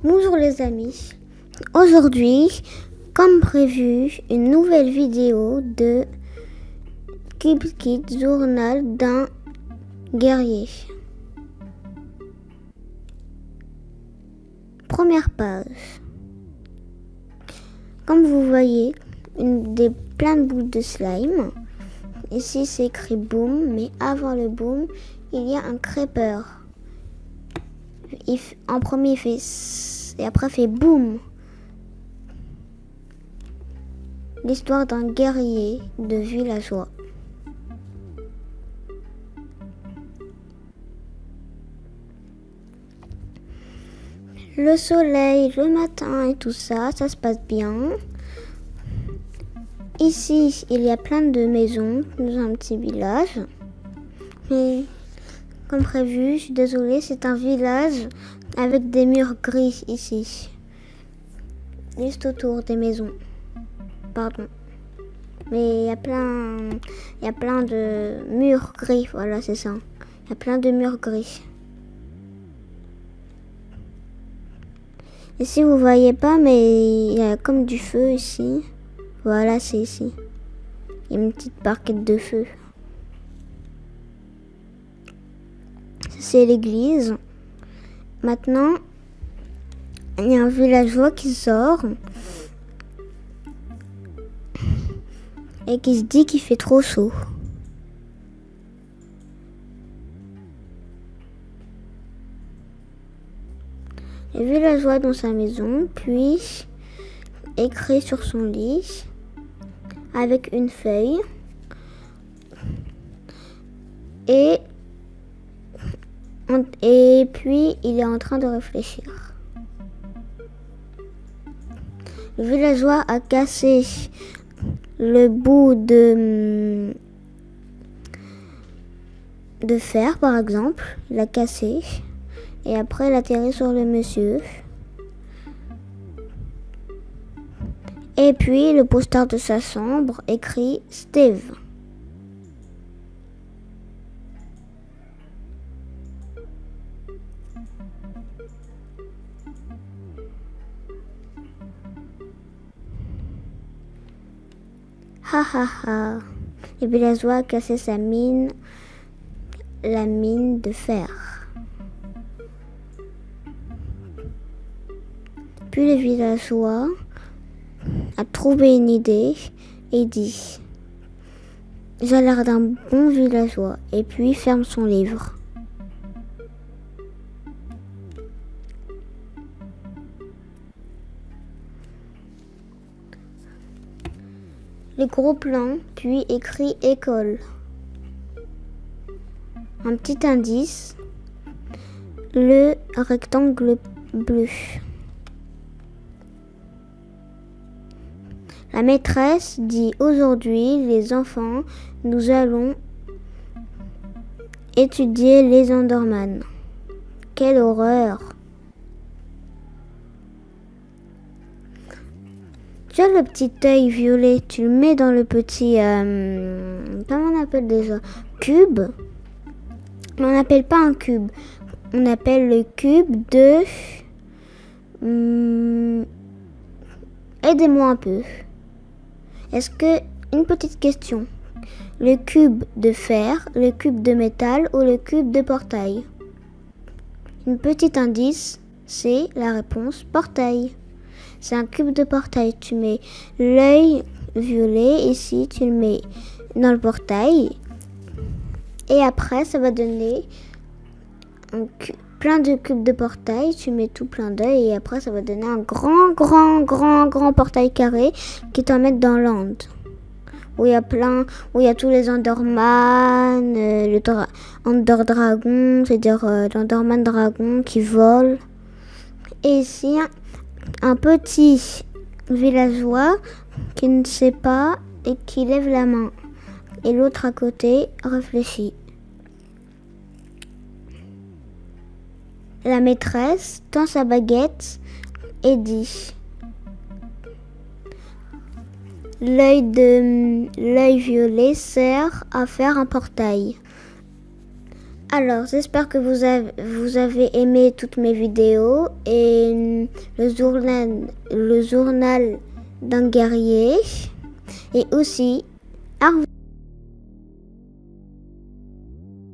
Bonjour les amis, aujourd'hui, comme prévu, une nouvelle vidéo de Cube Kids, journal d'un guerrier. Première page. Comme vous voyez, plein de boules de slime. Ici c'est écrit boom, mais avant le boom, il y a un creeper. En premier il fait et après il fait boum. L'histoire d'un guerrier de villageois. Le soleil, le matin et tout ça, ça se passe bien. Ici, il y a plein de maisons dans un petit village. Mais comme prévu, je suis désolée, c'est un village avec des murs gris ici. Juste autour des maisons. Pardon. Mais il y a plein de murs gris, voilà, c'est ça. Il y a plein de murs gris. Ici, vous voyez pas, mais il y a comme du feu ici. Voilà, c'est ici. Il y a une petite barquette de feu. C'est l'église. Maintenant, il y a un villageois qui sort et qui se dit qu'il fait trop chaud. Le villageois dans sa maison, puis écrit sur son lit avec une feuille et puis il est en train de réfléchir. Le villageois a cassé le bout de fer, par exemple. Il l'a cassé et après il a atterri sur le monsieur. Et puis le poster de sa chambre écrit Steve. Ha ha ha. Le villageois a cassé sa mine, la mine de fer. Puis le villageois a trouvé une idée et dit « J'ai l'air d'un bon villageois » et puis ferme son livre. Les gros plans, puis écrit « École ». Un petit indice, le rectangle bleu. La maîtresse dit aujourd'hui, les enfants, nous allons étudier les Enderman. Quelle horreur! Tu as le petit œil violet, tu le mets dans le petit, comment on appelle déjà? Cube? On n'appelle pas un cube, on appelle le cube de... Aidez-moi un peu. Est-ce que, une petite question, le cube de fer, le cube de métal ou le cube de portail? Une petite indice, c'est la réponse portail. C'est un cube de portail. Tu mets l'œil violet ici, tu le mets dans le portail. Et après, ça va donner plein de cubes de portail. Tu mets tout plein d'œils et après, ça va donner un grand portail carré qui t'emmène dans l'End. Où il y a tous les Enderman, le Ender Dragon, c'est-à-dire l'Enderman Dragon qui vole. Et ici, un petit villageois qui ne sait pas et qui lève la main. Et l'autre à côté réfléchit. La maîtresse tend sa baguette et dit « L'œil violet sert à faire un portail. Alors, j'espère que vous avez aimé toutes mes vidéos et le journal d'un guerrier. Et aussi,